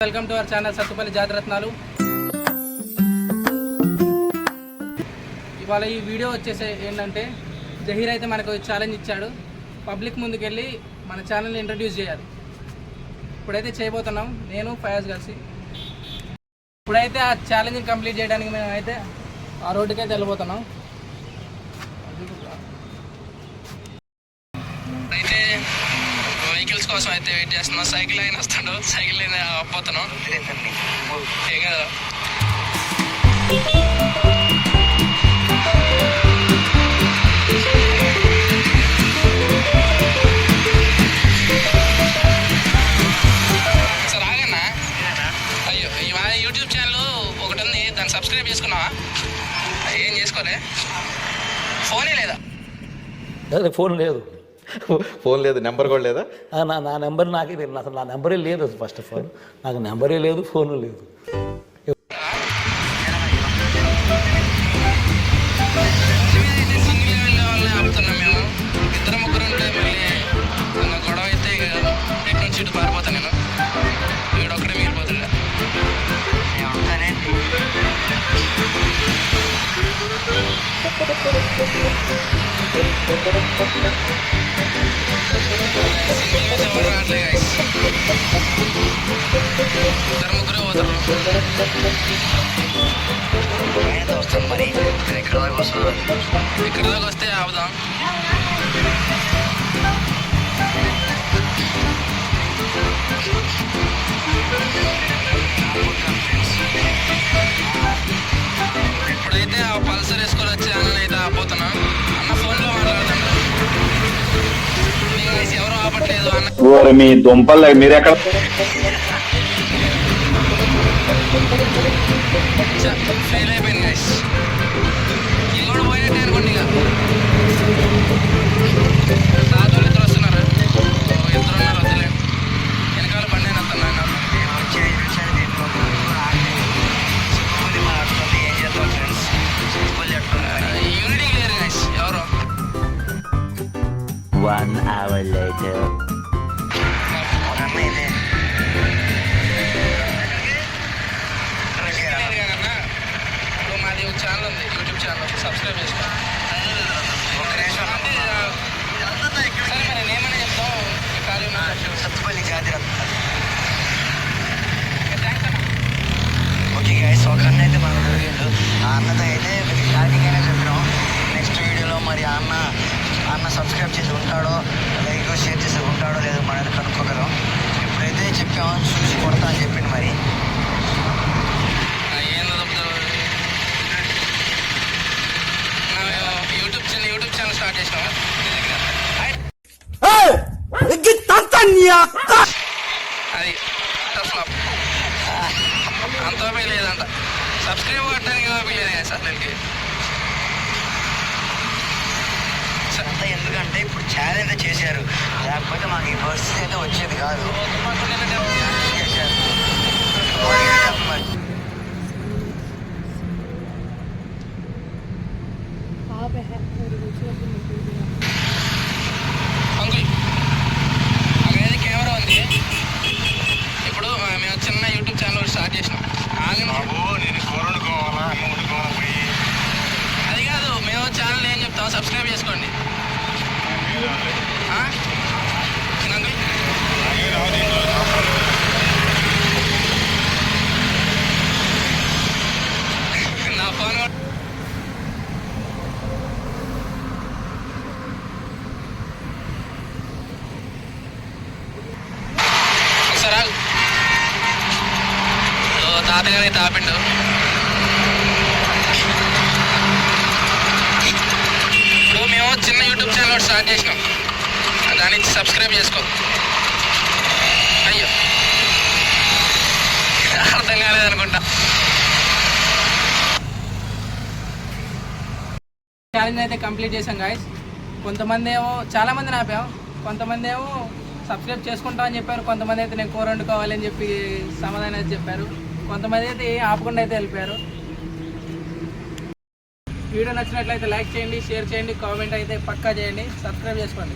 Welcome to our channel Sathupalli Jathiratnalu. ఇవాళ ఈ video వచ్చేసి ఏంటంటే, జహీర్ అయితే మనకు ఛాలెంజ్ ఇచ్చాడు. పబ్లిక్ ముందుకెళ్ళి మన ఛానల్ని ఇంట్రడ్యూస్ చేయాలి. ఇప్పుడైతే చేయబోతున్నాం, నేను ఫయాజ్ కలిసి. ఇప్పుడైతే ఆ ఛాలెంజ్ కంప్లీట్ చేయడానికి మేము అయితే ఆ రోడ్డుకైతే వెళ్ళిపోతున్నాం. అయితే వెహికల్స్ కోసం అయితే వెయిట్ చేస్తున్నాం. సైకిల్ అయినా వస్తాడు, సైకిల్ అయినా పోతున్నాం. ఏం కదా సార్ ఆగన్నా. అయ్యో, మా యూట్యూబ్ ఛానల్ ఒకటి ఉంది, దాన్ని సబ్స్క్రైబ్ చేసుకున్నావా? ఏం చేసుకోలే, ఫోనే లేదా? ఫోన్ లేదు, ఫోన్ లేదు, నెంబర్ కూడా లేదా? నా నెంబర్ నాకే తెలియదు. అసలు నా నెంబరే లేదు. ఫస్ట్ ఆఫ్ ఆల్ నాకు నెంబరే లేదు, ఫోను లేదు. ఆపుతున్నాం మేము. ఇద్దరు ముగ్గురు ఉంటే మళ్ళీ గొడవ అయితే ఇటు నుంచి ఇటు పారిపోతాను నేను. వీడొక్కడే మిగిలిపోతుండే. ఎవరు రావట్లే గైస్, ఇద్దరు ముగ్గురే పోతారు. వస్తాను మరి ఇక్కడ దాకా వస్తే ఆపుదాం. ఇప్పుడైతే ఆ పల్సర్ వేసుకొని వచ్చే అన్న అయితే ఆపోతున్నాం. అన్న ఫోన్లో మాట్లాడతాను. ఎవరు ఆపట్లేదు అన్న. మీ దుంపల్ మీరు ఎక్కడ? ఫెయిల్ అయిపోయింది గైస్. ఇది కూడా పోయినట్టే అనుకోండి. ఇక తాతోళ్ళు ఇద్దరు వస్తున్నారు, ఇద్దరు ఉన్నారు. వద్దులే, వెనకాల బండి అయినా వస్తాను. యూనిటీ లేరు గైస్ ఎవరు. 1 hour later. ఇప్పుడు మాది ఒక ఛానల్ ఉంది, యూట్యూబ్ ఛానల్, సబ్స్క్రైబ్ చేసుకో. సరే మరి నేమని చెప్తాం. సత్తుపల్లి జాతిరత్నాలు. ఓకే గైస్, ఒక అన్న అయితే మనకు దొరికిండు. ఆ అన్నతో అయితే స్టార్టింగ్ అయినా చెప్పినాం. నెక్స్ట్ వీడియోలో మరి అన్న సబ్స్క్రైబ్ చేసి ఉంటాడో, లైక్ షేర్ చేసి ఉంటాడో లేదో మనది కనుక్కోగలం. ఇప్పుడైతే చెప్పాము, చూసి కొడతా అని చెప్పిండు. మరి యూట్యూబ్ ఛానల్ స్టార్ట్ చేసినావా? అది ఫ్లాప్, అంత ఓపిక లేదంట. సబ్స్క్రైబ్ కొట్టడానికి ఓపిక లేదు కదా సార్ దీనికి. అంతా ఎందుకంటే ఇప్పుడు ఛాలెంజ్ చేశారు, లేకపోతే మాకు ఈ పరిస్థితి అయితే వచ్చేది కాదు. అంకుల్ అక్కడైతే కెమెరా ఉంది. ఇప్పుడు మేము చిన్న యూట్యూబ్ ఛానల్ స్టార్ట్ చేసినాం. అది కాదు, మేము ఛానల్ ఏం చెప్తాం, సబ్స్క్రైబ్ చేసుకోండి. అంకుల్ నా ఫోన్ ఒకసారి ఆగు. తాతగానే తాపిండు. ఇప్పుడు మేము చిన్న యూట్యూబ్ ఛానల్ స్టార్ట్ చేసినాం, దాని నుంచి సబ్స్క్రైబ్ చేసుకో. అయ్యో, అర్థం కాలేదనుకుంటా. ఛాలెంజ్ అయితే కంప్లీట్ చేసాం గాయస్. కొంతమంది ఏమో చాలా మందిని ఆపాం, కొంతమంది ఏమో సబ్స్క్రైబ్ చేసుకుంటామని చెప్పారు, కొంతమంది అయితే నేను కూర వండుకోవాలని చెప్పి సమాధానం అయితే చెప్పారు, కొంతమంది అయితే ఆపకుండా అయితే వెళ్ళిపోయారు. వీడియో నచ్చినట్లయితే లైక్ చేయండి, షేర్ చేయండి, కామెంట్ అయితే పక్కా చేయండి, సబ్స్క్రైబ్ చేసుకోండి.